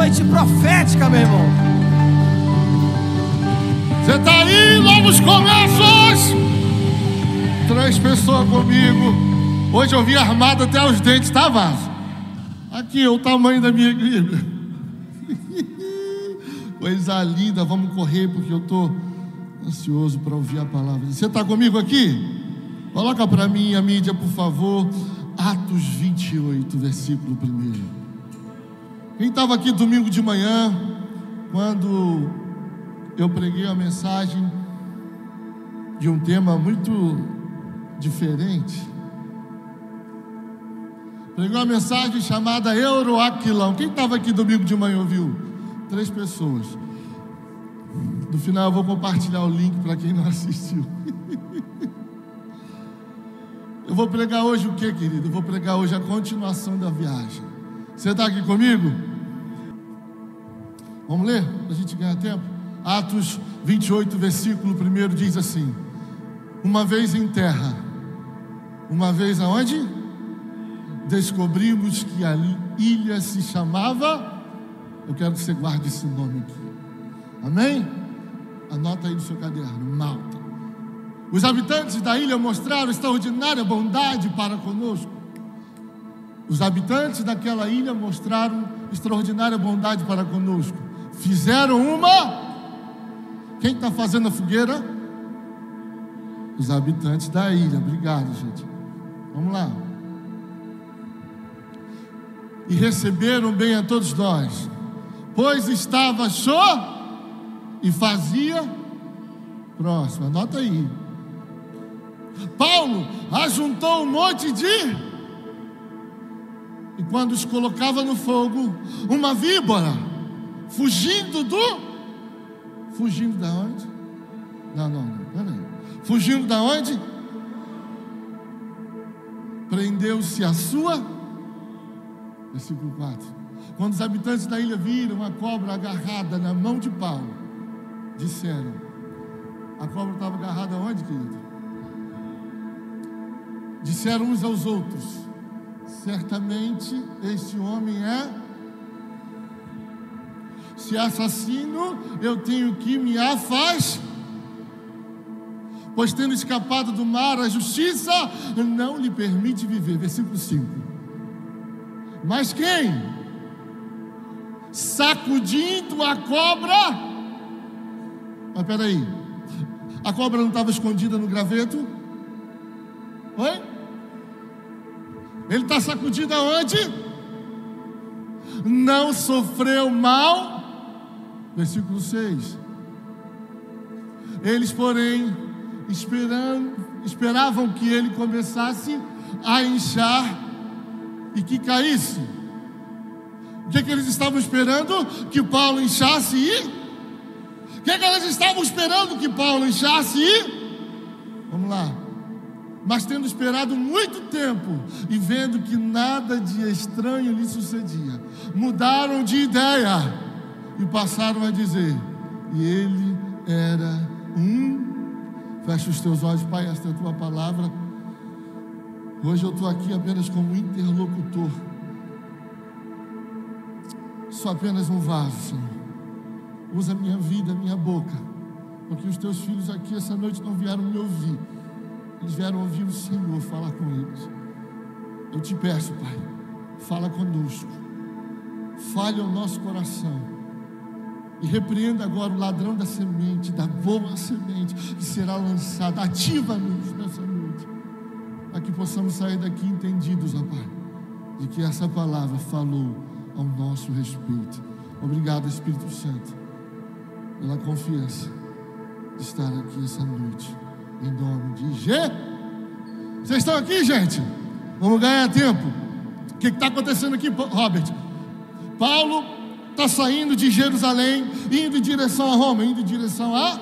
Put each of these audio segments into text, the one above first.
noite profética, meu irmão. Você está aí, novos começos. 3 pessoas comigo. Hoje eu vim armado até os dentes, tá, Vaso? Aqui é o tamanho da minha igreja. Coisa linda, vamos correr porque eu estou ansioso para ouvir a palavra. Você está comigo aqui? Coloca para mim a mídia, por favor. Atos 28, versículo 1. Quem estava aqui domingo de manhã, quando eu preguei a mensagem de um tema muito diferente, preguei uma mensagem chamada Euroaquilão. Quem estava aqui domingo de manhã ouviu? 3 pessoas. No final eu vou compartilhar o link para quem não assistiu. Eu vou pregar hoje o que, querido? Eu vou pregar hoje a continuação da viagem. Você está aqui comigo? Vamos ler? Para a gente ganhar tempo. Atos 28, versículo 1 diz assim: uma vez em terra, uma vez aonde? Descobrimos que a ilha se chamava... Eu quero que você guarde esse nome aqui. Amém? Anota aí no seu caderno: Malta. Os habitantes da ilha mostraram extraordinária bondade para conosco. Os habitantes daquela ilha mostraram extraordinária bondade para conosco. Fizeram uma... Quem está fazendo a fogueira? Os habitantes da ilha. Obrigado, gente. Vamos lá. E receberam bem a todos nós, pois estava e fazia... Próximo, anota aí. Paulo ajuntou um monte de... E quando os colocava no fogo, uma víbora, fugindo da onde? Não, peraí. Fugindo da onde? Prendeu-se a sua... Versículo 4. Quando os habitantes da ilha viram a cobra agarrada na mão de Paulo, disseram... A cobra estava agarrada onde, querido? Disseram uns aos outros: certamente este homem é... Se assassino, eu tenho que me afastar, pois tendo escapado do mar, a justiça não lhe permite viver. Versículo 5. Mas quem? Sacudindo a cobra... Mas peraí, a cobra não estava escondida no graveto? Oi? Ele está sacudindo aonde? Não sofreu mal. Versículo 6. Eles, porém, esperavam que ele começasse a inchar e que caísse. O que eles estavam esperando? Que Paulo inchasse e... O que eles estavam esperando? Que Paulo inchasse e... Vamos lá. Mas tendo esperado muito tempo e vendo que nada de estranho lhe sucedia, mudaram de ideia e passaram a dizer: e ele era Fecha os teus olhos, Pai, esta é a tua palavra. Hoje eu estou aqui apenas como interlocutor, sou apenas um vaso, Senhor. Usa a minha vida, a minha boca, porque os teus filhos aqui essa noite não vieram me ouvir, eles vieram ouvir o Senhor falar com eles. Eu te peço, Pai, fala conosco, fale ao nosso coração e repreenda agora o ladrão da semente, da boa semente que será lançada. Ativa-nos nessa noite, para que possamos sair daqui entendidos, ó Pai, de que essa palavra falou ao nosso respeito. Obrigado, Espírito Santo, pela confiança de estar aqui essa noite, em nome de Jesus. Vocês estão aqui, gente? Vamos ganhar tempo. O que está acontecendo aqui, Robert? Paulo está saindo de Jerusalém, indo em direção a Roma, indo em direção a...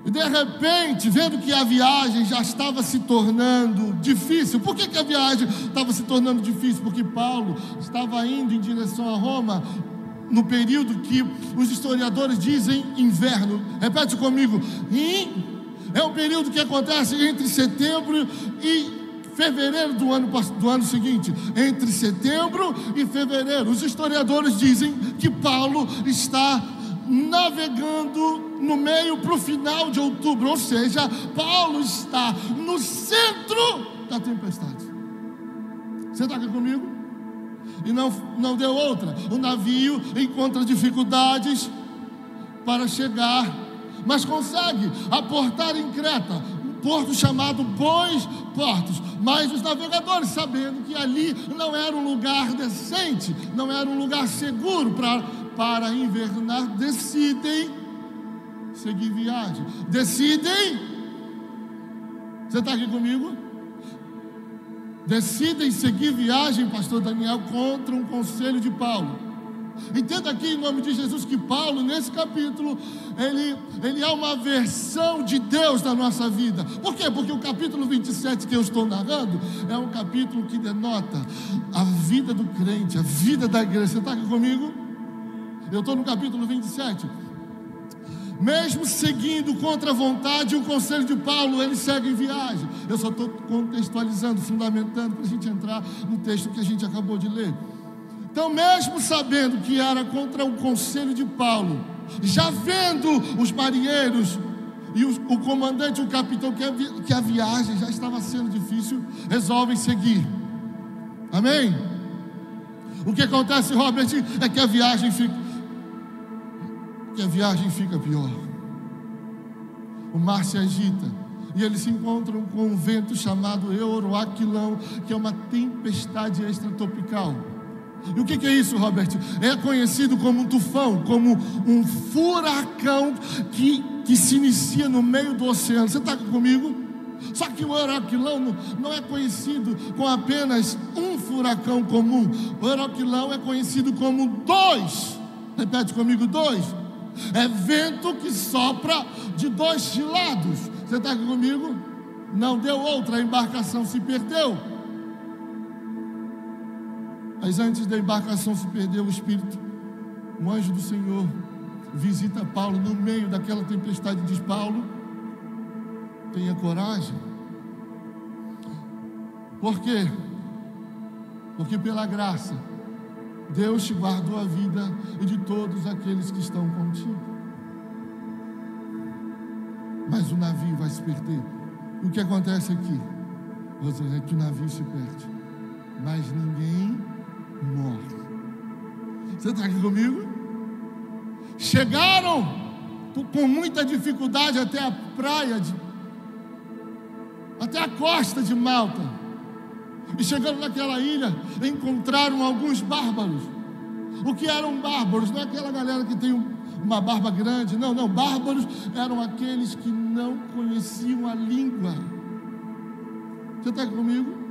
E de repente, vendo que a viagem já estava se tornando difícil. Por que a viagem estava se tornando difícil? Porque Paulo estava indo em direção a Roma no período que os historiadores dizem inverno. Repete comigo. É um período que acontece entre setembro e fevereiro do ano seguinte, entre setembro e fevereiro. Os historiadores dizem que Paulo está navegando no meio para o final de outubro, ou seja, Paulo está no centro da tempestade. Você está aqui comigo? E não deu outra. O navio encontra dificuldades para chegar, mas consegue aportar em Creta, um porto chamado Bons Portos. Mas os navegadores, sabendo que ali não era um lugar decente, não era um lugar seguro para invernar, decidem seguir viagem. Você está aqui comigo? Decidem seguir viagem, pastor Daniel, contra um conselho de Paulo. Entenda aqui em nome de Jesus que Paulo, nesse capítulo, ele é uma versão de Deus na nossa vida. Por quê? Porque o capítulo 27 que eu estou narrando é um capítulo que denota a vida do crente, a vida da igreja. Você está aqui comigo? Eu estou no capítulo 27. Mesmo seguindo contra a vontade e o conselho de Paulo, ele segue em viagem. Eu só estou contextualizando, fundamentando, para a gente entrar no texto que a gente acabou de ler. Então, mesmo sabendo que era contra o conselho de Paulo, já vendo os marinheiros e o comandante, o capitão, que a viagem já estava sendo difícil, resolvem seguir. Amém? O que acontece, Robert, é que a viagem fica pior. O mar se agita e eles se encontram com um vento chamado Euroaquilão, que é uma tempestade extratropical. E o que é isso, Robert? É conhecido como um tufão, como um furacão que se inicia no meio do oceano. Você está comigo? Só que o Euroaquilão não é conhecido com apenas um furacão comum. O Euroaquilão é conhecido como 2. Repete comigo, 2. É vento que sopra de 2 lados. Você está aqui comigo? Não deu outra, a embarcação se perdeu. Mas antes da embarcação se perder, o Espírito, um anjo do Senhor, visita Paulo no meio daquela tempestade e diz: Paulo, tenha coragem. Por quê? Porque pela graça Deus te guardou a vida e de todos aqueles que estão contigo. Mas o navio vai se perder. O que acontece aqui, Rosana, é que o navio se perde, mas ninguém morre. Você está aqui comigo? Chegaram com muita dificuldade até a praia, até a costa de Malta. E chegando naquela ilha, encontraram alguns bárbaros. O que eram bárbaros? Não é aquela galera que tem uma barba grande. Não, bárbaros eram aqueles que não conheciam a língua. Você está aqui comigo?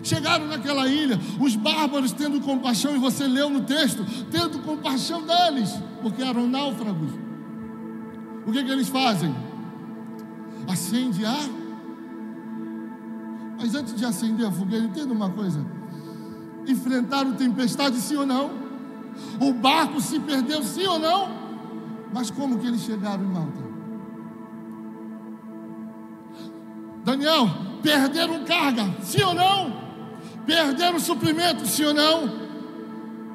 Chegaram naquela ilha, os bárbaros tendo compaixão, e você leu no texto, tendo compaixão deles, porque eram náufragos. O que eles fazem? Acende a... Mas antes de acender a fogueira, entenda uma coisa: enfrentaram tempestade, sim ou não? O barco se perdeu, sim ou não? Mas como que eles chegaram em Malta? Daniel, perderam carga, sim ou não? Perderam suprimento, sim ou não?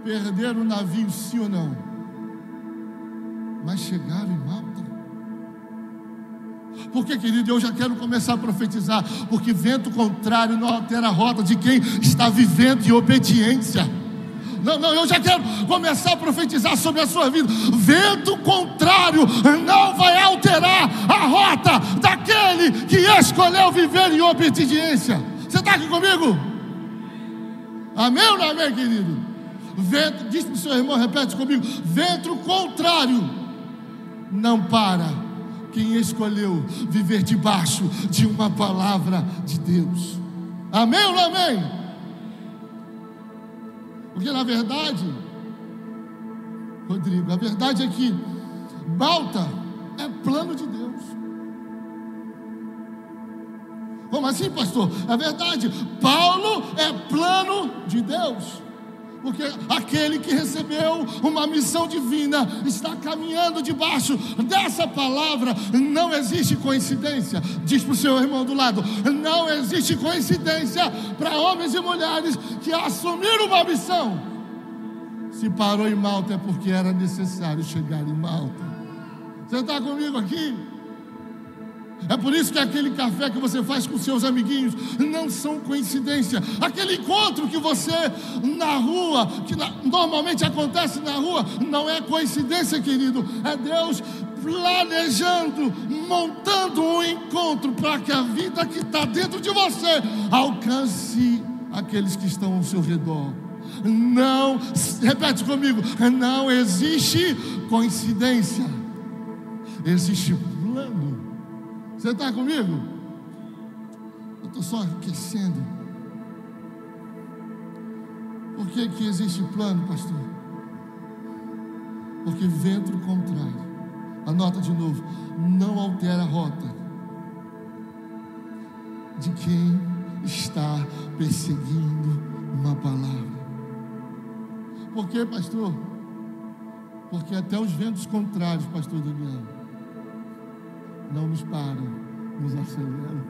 Perderam o navio, sim ou não? Mas chegaram em Malta. Porque, querido, eu já quero começar a profetizar, porque vento contrário não altera a rota de quem está vivendo em obediência. Não, eu já quero começar a profetizar sobre a sua vida. Vento contrário não vai alterar a rota daquele que escolheu viver em obediência. Você está aqui comigo? Amém ou não amém, querido? Vento, diz para o seu irmão, repete comigo: vento contrário não para quem escolheu viver debaixo de uma palavra de Deus. Amém ou não amém? Porque na verdade, Rodrigo, a verdade é que Malta é plano de Deus. Como assim, pastor? É verdade, Paulo é plano de Deus. Porque aquele que recebeu uma missão divina está caminhando debaixo dessa palavra. Não existe coincidência. Diz para o seu irmão do lado: não existe coincidência para homens e mulheres que assumiram uma missão. Se parou em Malta é porque era necessário chegar em Malta. Você está comigo aqui? É por isso que aquele café que você faz com seus amiguinhos não são coincidência. Aquele encontro que você na rua, que normalmente acontece na rua, não é coincidência, querido. É Deus planejando, montando um encontro para que a vida que está dentro de você alcance aqueles que estão ao seu redor. Não, repete comigo, não existe coincidência, existe plano. Você está comigo? Eu estou só aquecendo. Por que existe plano, pastor? Porque vento contrário, anota de novo, não altera a rota de quem está perseguindo uma palavra. Por que, pastor? Porque até os ventos contrários, pastor Daniel, não nos param, nos aceleram.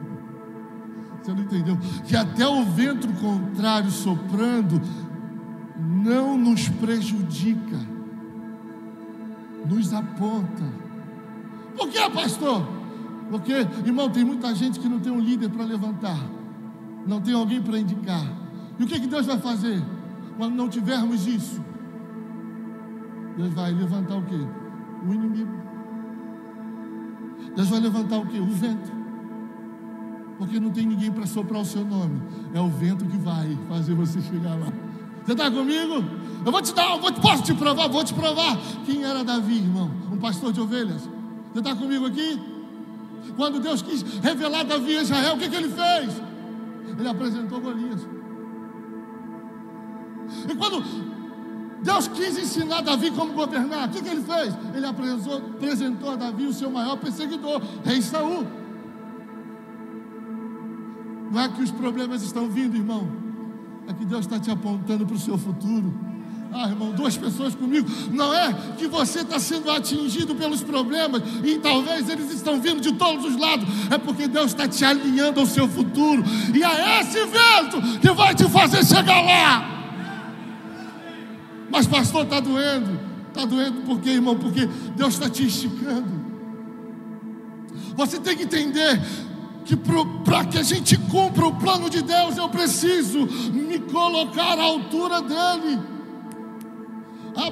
Você não entendeu? Que até o vento contrário soprando não nos prejudica, nos aponta. Por que, pastor? Porque, irmão, tem muita gente que não tem um líder para levantar, não tem alguém para indicar. E o que Deus vai fazer quando não tivermos isso? Deus vai levantar o quê? O inimigo. Deus vai levantar o quê? O vento. Porque não tem ninguém para soprar o seu nome. É o vento que vai fazer você chegar lá. Você está comigo? Posso te provar? Vou te provar. Quem era Davi, irmão? Um pastor de ovelhas. Você está comigo aqui? Quando Deus quis revelar Davi a Israel, o que ele fez? Ele apresentou Golias. E quando Deus quis ensinar Davi como governar, o que ele fez? Ele apresentou a Davi o seu maior perseguidor, rei Saul. Não é que os problemas estão vindo, irmão, é que Deus está te apontando para o seu futuro. Irmão, duas pessoas comigo. Não é que você está sendo atingido pelos problemas e talvez eles estão vindo de todos os lados. É porque Deus está te alinhando ao seu futuro. E é esse vento que vai te fazer chegar lá. Mas pastor, está doendo. Está doendo por quê, irmão? Porque Deus está te esticando. Você tem que entender que para que a gente cumpra o plano de Deus, eu preciso me colocar à altura dele.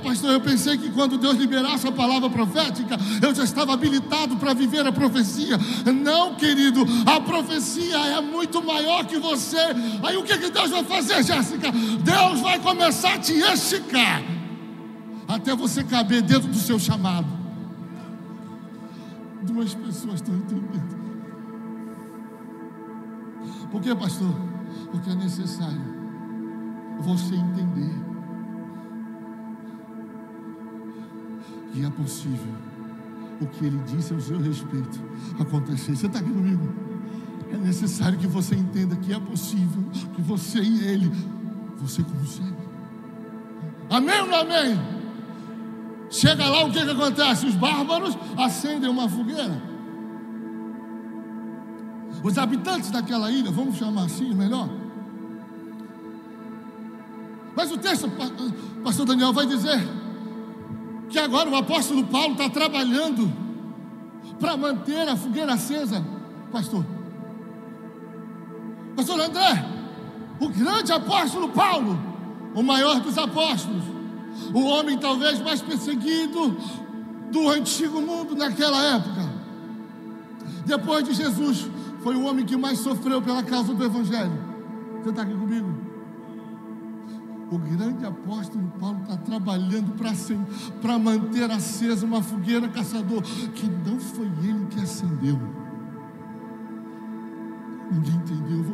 Pastor, eu pensei que quando Deus liberasse a palavra profética, eu já estava habilitado para viver a profecia. Não, querido, a profecia é muito maior que você. Aí o que Deus vai fazer, Jéssica? Deus vai começar a te esticar até você caber dentro do seu chamado. Duas pessoas estão entendendo. Por que, pastor? Porque é necessário você entender que é possível o que ele disse ao seu respeito acontecer. Você está aqui comigo? É necessário que você entenda que é possível, que você e ele, você consegue. Amém ou não amém? Chega lá, o que acontece? Os bárbaros acendem uma fogueira. Os habitantes daquela ilha, vamos chamar assim melhor. Mas o texto, pastor Daniel, vai dizer que agora o apóstolo Paulo está trabalhando para manter a fogueira acesa. Pastor André, o grande apóstolo Paulo, o maior dos apóstolos, o homem talvez mais perseguido do antigo mundo naquela época, depois de Jesus, foi o homem que mais sofreu pela causa do evangelho. Você está aqui comigo? O grande apóstolo Paulo está trabalhando para manter acesa uma fogueira, caçador, que não foi ele que acendeu. Ninguém entendeu.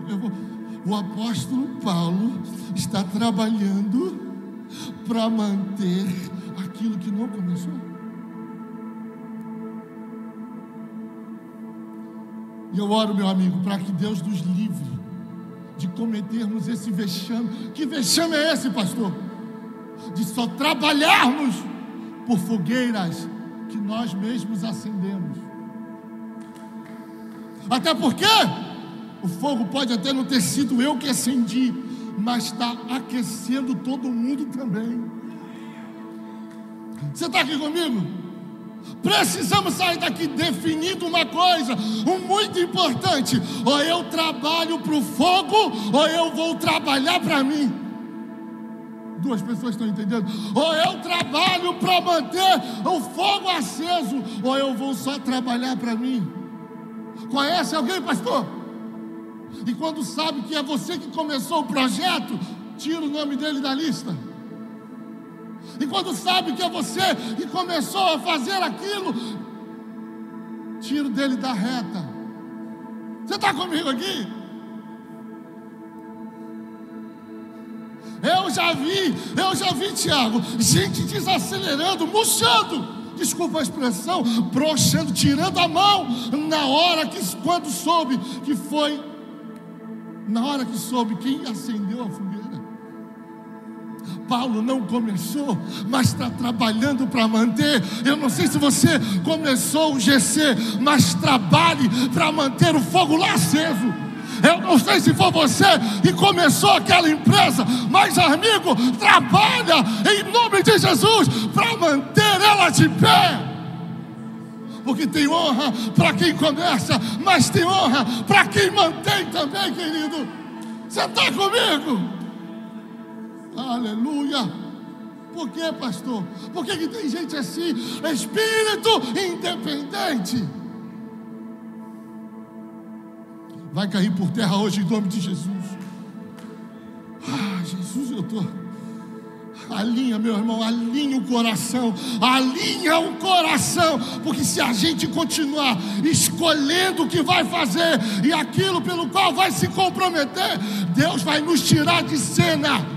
O apóstolo Paulo está trabalhando para manter aquilo que não começou. E eu oro, meu amigo, para que Deus nos livre de cometermos esse vexame. Que vexame é esse, pastor? de só trabalharmos por fogueiras que nós mesmos acendemos. Até porque o fogo pode até não ter sido eu que acendi, mas está aquecendo todo mundo também. Você está aqui comigo? Precisamos sair daqui definindo uma coisa, muito importante: ou eu trabalho para o fogo, ou eu vou trabalhar para mim. Duas pessoas estão entendendo? Ou eu trabalho para manter o fogo aceso, ou eu vou só trabalhar para mim. Conhece alguém, pastor? E quando sabe que é você que começou o projeto, tira o nome dele da lista. E quando sabe que é você que começou a fazer aquilo, tira dele da reta. Você está comigo aqui? Eu já vi, Tiago, gente desacelerando, murchando, desculpa a expressão, broxando, tirando a mão, quando soube que foi, na hora que soube quem acendeu a fogueira. Paulo não começou, mas está trabalhando para manter. Eu não sei se você começou o GC, mas trabalhe para manter o fogo lá aceso. Eu não sei se foi você que começou aquela empresa, mas amigo, trabalha em nome de Jesus para manter ela de pé. Porque tem honra para quem começa, mas tem honra para quem mantém também, querido. Você está comigo? Aleluia. Por que, pastor? Por que tem gente assim? Espírito independente. Vai cair por terra hoje em nome de Jesus. Jesus, eu estou... Alinha, meu irmão, alinha o coração. Alinha o coração. Porque se a gente continuar escolhendo o que vai fazer e aquilo pelo qual vai se comprometer, Deus vai nos tirar de cena.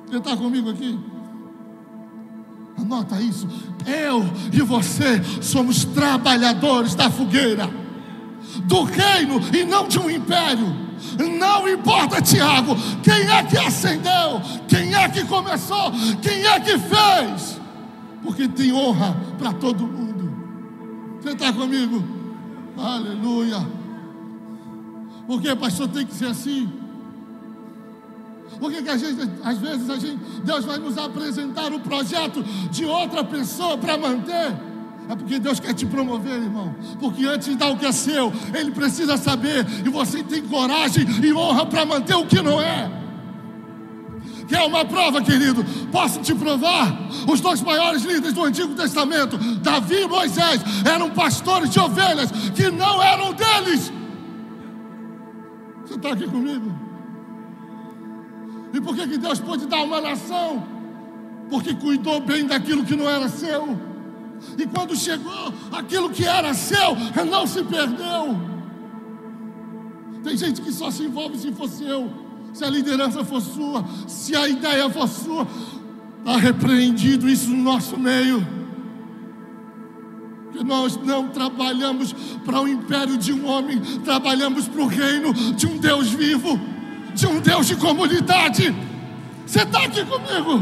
Você está comigo aqui? Anota isso. Eu e você somos trabalhadores da fogueira, do reino e não de um império. Não importa, Tiago, quem é que acendeu, quem é que começou, quem é que fez, porque tem honra para todo mundo. Você está comigo? Aleluia. Por que, pastor, tem que ser assim? Por que às vezes Deus vai nos apresentar o projeto de outra pessoa para manter? É porque Deus quer te promover, irmão. Porque antes de dar o que é seu, Ele precisa saber, e você tem coragem e honra para manter o que não é. Quer uma prova, querido? Posso te provar? Os dois maiores líderes do Antigo Testamento, Davi e Moisés, eram pastores de ovelhas que não eram deles. Você está aqui comigo? E por que Deus pôde dar uma nação? Porque cuidou bem daquilo que não era seu. E quando chegou aquilo que era seu, não se perdeu. Tem gente que só se envolve se for seu, se a liderança for sua, se a ideia for sua. Está repreendido isso no nosso meio. Que nós não trabalhamos para o império de um homem, trabalhamos para o reino de um Deus vivo, de um Deus de comunidade. Você está aqui comigo?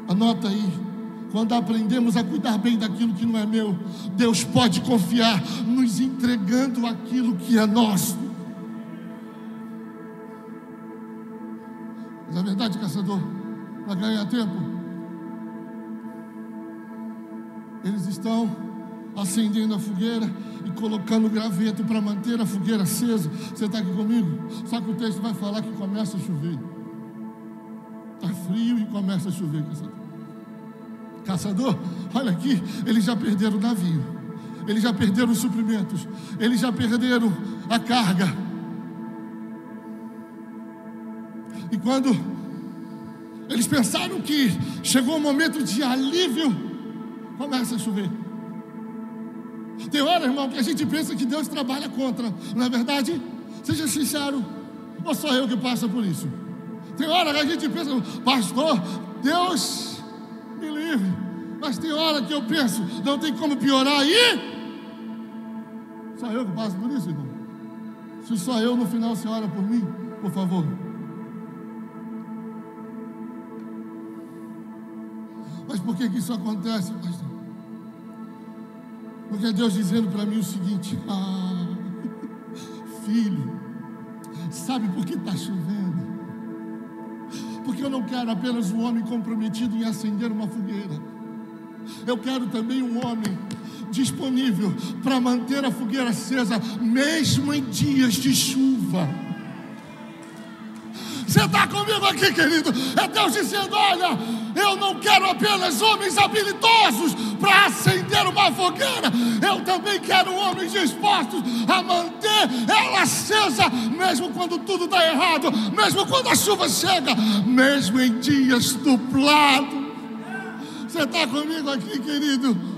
Anota aí. Quando aprendemos a cuidar bem daquilo que não é meu, Deus pode confiar nos entregando aquilo que é nosso. Mas a verdade, caçador, para ganhar tempo, eles estão acendendo a fogueira e colocando graveto para manter a fogueira acesa. Você está aqui comigo? Só que o texto vai falar que começa a chover. Está frio e começa a chover, caçador. Caçador, olha aqui, eles já perderam o navio, eles já perderam os suprimentos, eles já perderam a carga. E quando eles pensaram que chegou o momento de alívio, começa a chover. Tem hora, irmão, que a gente pensa que Deus trabalha contra, não é verdade? Seja sincero, ou só eu que passo por isso? Tem hora que a gente pensa, pastor, Deus me livre. Mas tem hora que eu penso, não tem como piorar aí. Só eu que passo por isso, irmão. Se só eu no final você ora por mim, por favor. Mas por que isso acontece, pastor? Porque Deus dizendo para mim o seguinte: filho, sabe por que está chovendo? Porque eu não quero apenas um homem comprometido em acender uma fogueira. Eu quero também um homem disponível para manter a fogueira acesa, mesmo em dias de chuva. Você está comigo aqui, querido? É Deus dizendo: olha, eu não quero apenas homens habilidosos para acender uma fogueira. Eu também quero homens dispostos a manter ela acesa, mesmo quando tudo está errado, mesmo quando a chuva chega, mesmo em dias nublados. Você está comigo aqui, querido?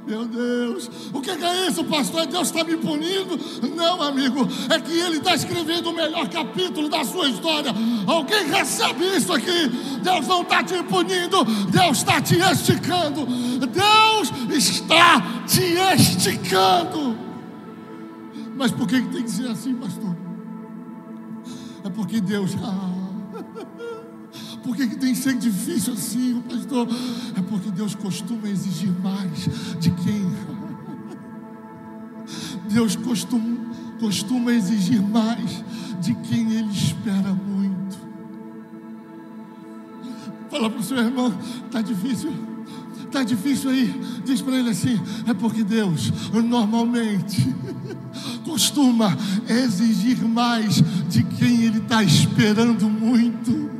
Meu Deus, o que é isso, pastor? Deus está me punindo? Não, amigo, é que Ele está escrevendo o melhor capítulo da sua história. Alguém recebe isso aqui? Deus não está te punindo, Deus está te esticando. Deus está te esticando. Mas por que tem que ser assim, pastor? É porque Deus... Por que tem que ser difícil assim, pastor? É porque Deus costuma exigir mais de quem? Deus costuma exigir mais de quem Ele espera muito. Fala para o seu irmão: está difícil? Está difícil aí? Diz para ele assim: é porque Deus normalmente costuma exigir mais de quem Ele está esperando muito.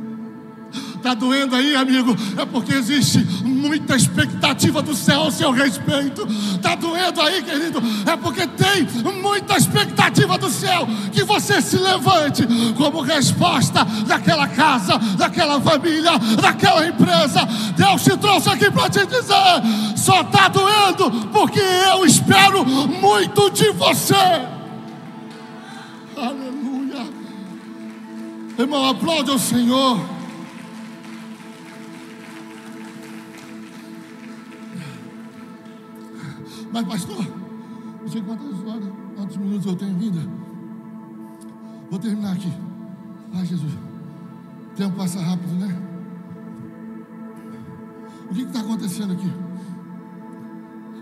Está doendo aí, amigo? É porque existe muita expectativa do céu ao seu respeito. Está doendo aí, querido? É porque tem muita expectativa do céu que você se levante como resposta daquela casa, daquela família, daquela empresa. Deus te trouxe aqui para te dizer: só está doendo porque eu espero muito de você. Aleluia. Irmão, aplaude ao Senhor. Mas pastor, não sei quantos minutos eu tenho ainda. Vou terminar aqui. Ai, Jesus, o tempo passa rápido, né? O que está acontecendo aqui?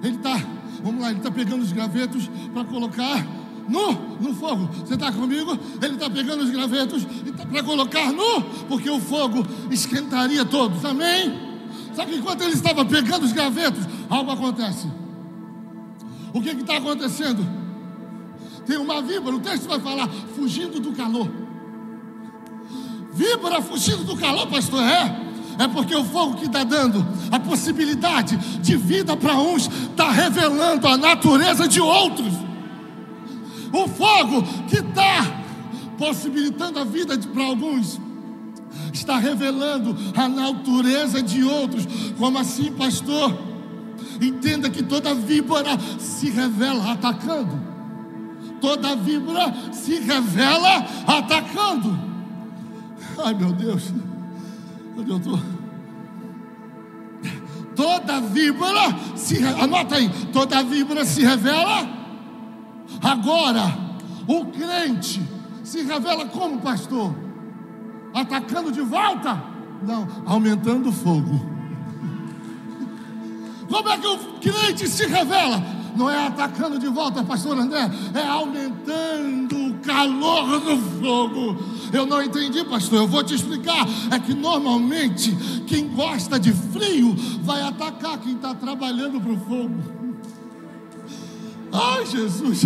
Ele está, vamos lá, ele está pegando os gravetos para colocar no fogo. Você está comigo? Ele está pegando os gravetos para colocar porque o fogo esquentaria todos, amém? Só que enquanto ele estava pegando os gravetos, algo acontece. O que está acontecendo? Tem uma víbora, o texto vai falar, fugindo do calor. Víbora fugindo do calor, pastor? É porque o fogo que está dando a possibilidade de vida para uns, está revelando a natureza de outros. O fogo que está possibilitando a vida para alguns, está revelando a natureza de outros. Como assim, pastor? Entenda que toda víbora se revela atacando. Toda víbora se revela atacando. Ai, meu Deus, onde eu estou? Toda víbora anota aí, toda víbora se revela. Agora, o crente se revela como, pastor? Atacando de volta? Não, aumentando o fogo. Como é que o crente se revela? Não é atacando de volta, pastor André, é aumentando o calor do fogo. Eu não entendi, pastor, eu vou te explicar. É que normalmente quem gosta de frio vai atacar quem está trabalhando para o fogo. Ai, Jesus.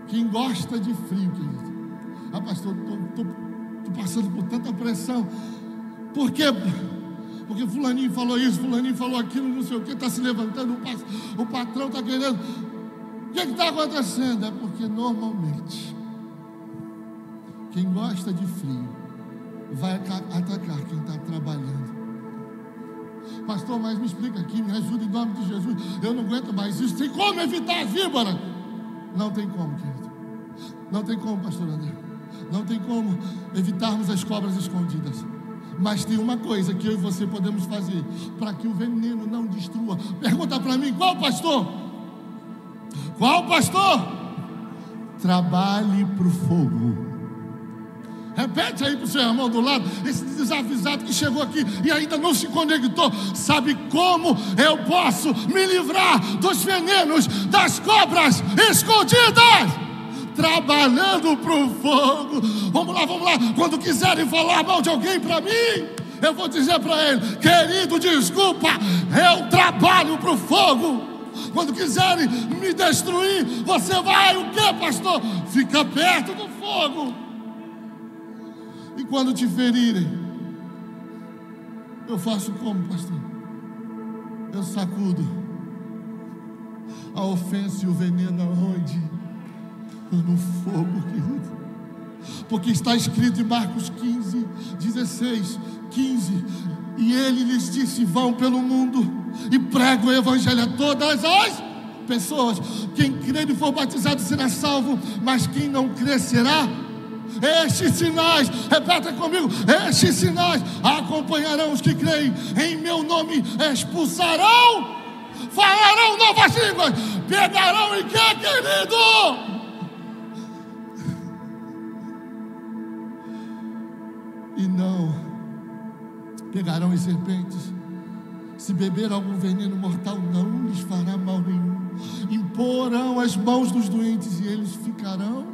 Quem gosta de frio, querido. Ah, pastor, estou passando por tanta pressão. Por quê? Porque fulaninho falou isso, fulaninho falou aquilo, não sei o que, está se levantando, o patrão está querendo. O que está acontecendo? É porque normalmente quem gosta de frio vai atacar quem está trabalhando. Pastor, mas me explica aqui, me ajuda em nome de Jesus. Eu não aguento mais isso. Tem como evitar as víboras? Não tem como, querido. Não tem como, pastor André. Não tem como evitarmos as cobras escondidas. Mas tem uma coisa que eu e você podemos fazer para que o veneno não destrua. Pergunta para mim: qual pastor? Qual pastor? Trabalhe para o fogo. Repete aí para o seu irmão do lado, esse desavisado que chegou aqui e ainda não se conectou. Sabe como eu posso me livrar dos venenos, das cobras escondidas? Trabalhando para o fogo. Vamos lá. Quando quiserem falar mal de alguém para mim, eu vou dizer para ele: querido, desculpa, eu trabalho para o fogo. Quando quiserem me destruir, você vai o quê, pastor? Fica perto do fogo. E quando te ferirem, eu faço como, pastor? Eu sacudo a ofensa e o veneno aonde? No fogo, querido. Porque está escrito em Marcos 15, 16, 15: e ele lhes disse: vão pelo mundo e pregam o evangelho a todas as pessoas. Quem crer e for batizado será salvo, mas quem não crer será. Estes sinais, repeta comigo: estes sinais acompanharão os que creem. Em meu nome expulsarão, falarão novas línguas, pegarão em quê, querido? E não pegarão em serpentes. Se beber algum veneno mortal, não lhes fará mal nenhum. Imporão as mãos dos doentes e eles ficarão.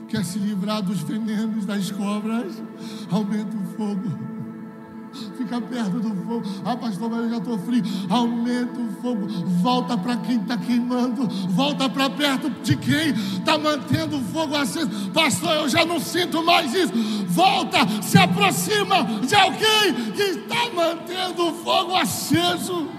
Quer se livrar dos venenos das cobras? Aumenta o fogo. Fica perto do fogo. Ah, pastor, mas eu já estou frio. Aumenta o fogo. Volta para quem está queimando. Volta para perto de quem está mantendo o fogo aceso. Pastor, eu já não sinto mais isso. Volta, se aproxima de alguém que está mantendo o fogo aceso.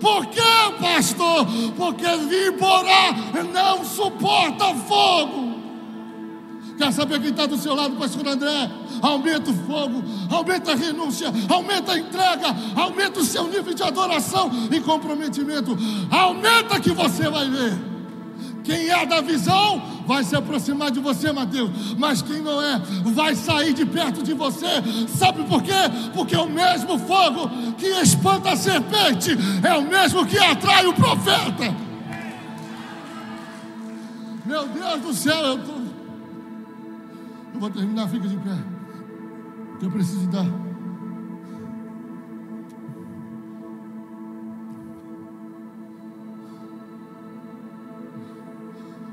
Por quê, pastor? Porque víbora não suporta fogo. Quer saber quem está do seu lado, pastor André? Aumenta o fogo, aumenta a renúncia, aumenta a entrega, aumenta o seu nível de adoração e comprometimento. Aumenta que você vai ver. Quem é da visão vai se aproximar de você, Mateus. Mas quem não é, vai sair de perto de você. Sabe por quê? Porque o mesmo fogo que espanta a serpente é o mesmo que atrai o profeta. Meu Deus do céu, eu vou terminar, fica de pé. Eu preciso dar.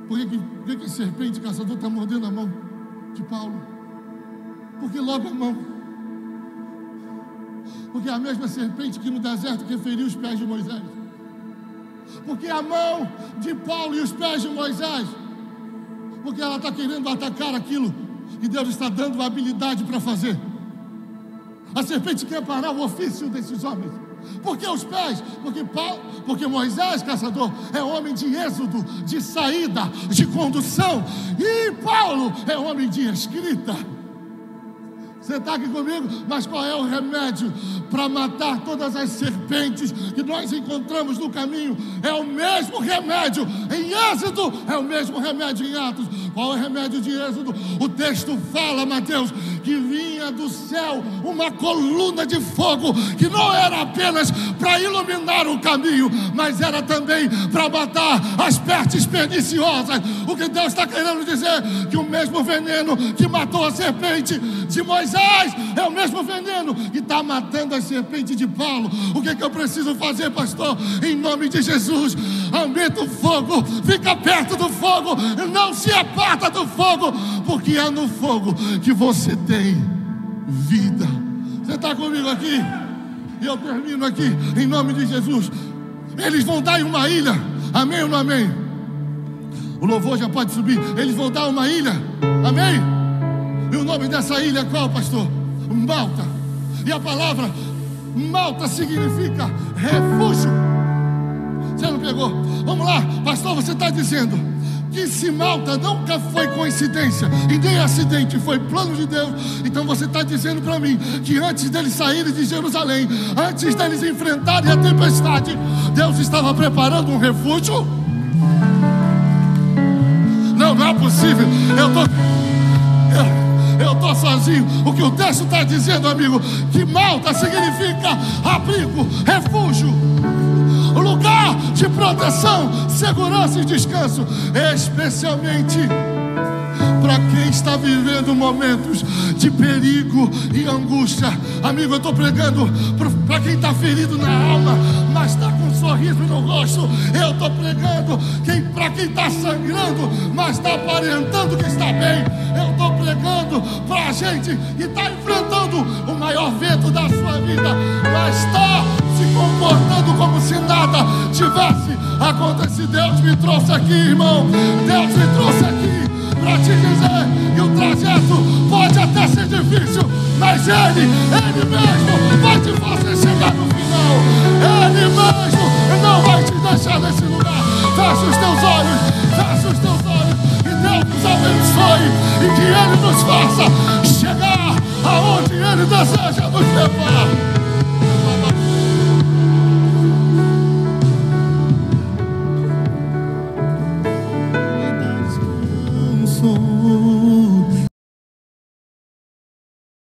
Por que a serpente caçador está mordendo a mão de Paulo? Porque logo a mão. Porque é a mesma serpente que no deserto que feriu os pés de Moisés. Porque a mão de Paulo e os pés de Moisés. Porque ela está querendo atacar aquilo que Deus está dando uma habilidade para fazer. A serpente quer parar o ofício desses homens. Por que os pés? Porque Moisés, caçador, é homem de êxodo, de saída, de condução. E Paulo é homem de escrita. Você está aqui comigo? Mas qual é o remédio para matar todas as serpentes que nós encontramos no caminho? É o mesmo remédio em Êxodo, é o mesmo remédio em Atos. Qual é o remédio de Êxodo? O texto fala, Mateus, que vinha do céu uma coluna de fogo, que não era apenas para iluminar o caminho, mas era também para matar as pestes perniciosas. O que Deus está querendo dizer? Que o mesmo veneno que matou a serpente de Moisés é o mesmo veneno que está matando a serpente de Paulo. O que eu preciso fazer, pastor? Em nome de Jesus, aumenta o fogo, fica perto do fogo, não se aparta do fogo, porque é no fogo que você tem vida. Você está comigo aqui? E eu termino aqui, em nome de Jesus. Eles vão dar em uma ilha, amém ou não amém? O louvor já pode subir. Eles vão dar uma ilha, amém? E o nome dessa ilha é qual, pastor? Malta. E a palavra Malta significa refúgio. Você não pegou? Vamos lá, pastor, você está dizendo que se Malta nunca foi coincidência e nem acidente, foi plano de Deus. Então você está dizendo para mim que antes deles saírem de Jerusalém, antes deles enfrentarem a tempestade, Deus estava preparando um refúgio? Não é possível. Eu estou sozinho. O que o texto está dizendo, amigo, que Malta significa abrigo, refúgio. lugar de proteção, segurança e descanso, especialmente para quem está vivendo momentos de perigo e angústia. Amigo, eu estou pregando para quem está ferido na alma, mas está com um sorriso no rosto. Eu estou pregando para quem está sangrando, mas está aparentando que está bem. Eu estou pregando para a gente que está enfrentando o maior vento da sua vida, mas está se comportando como se nada tivesse acontecido. Deus me trouxe aqui, irmão. Deus me trouxe aqui para te dizer que o trajeto pode até ser difícil, mas Ele mesmo vai te fazer chegar no final. Ele mesmo não vai te deixar nesse lugar. Fecha os teus olhos, que Deus nos abençoe e que Ele nos faça chegar aonde Ele deseja nos levar.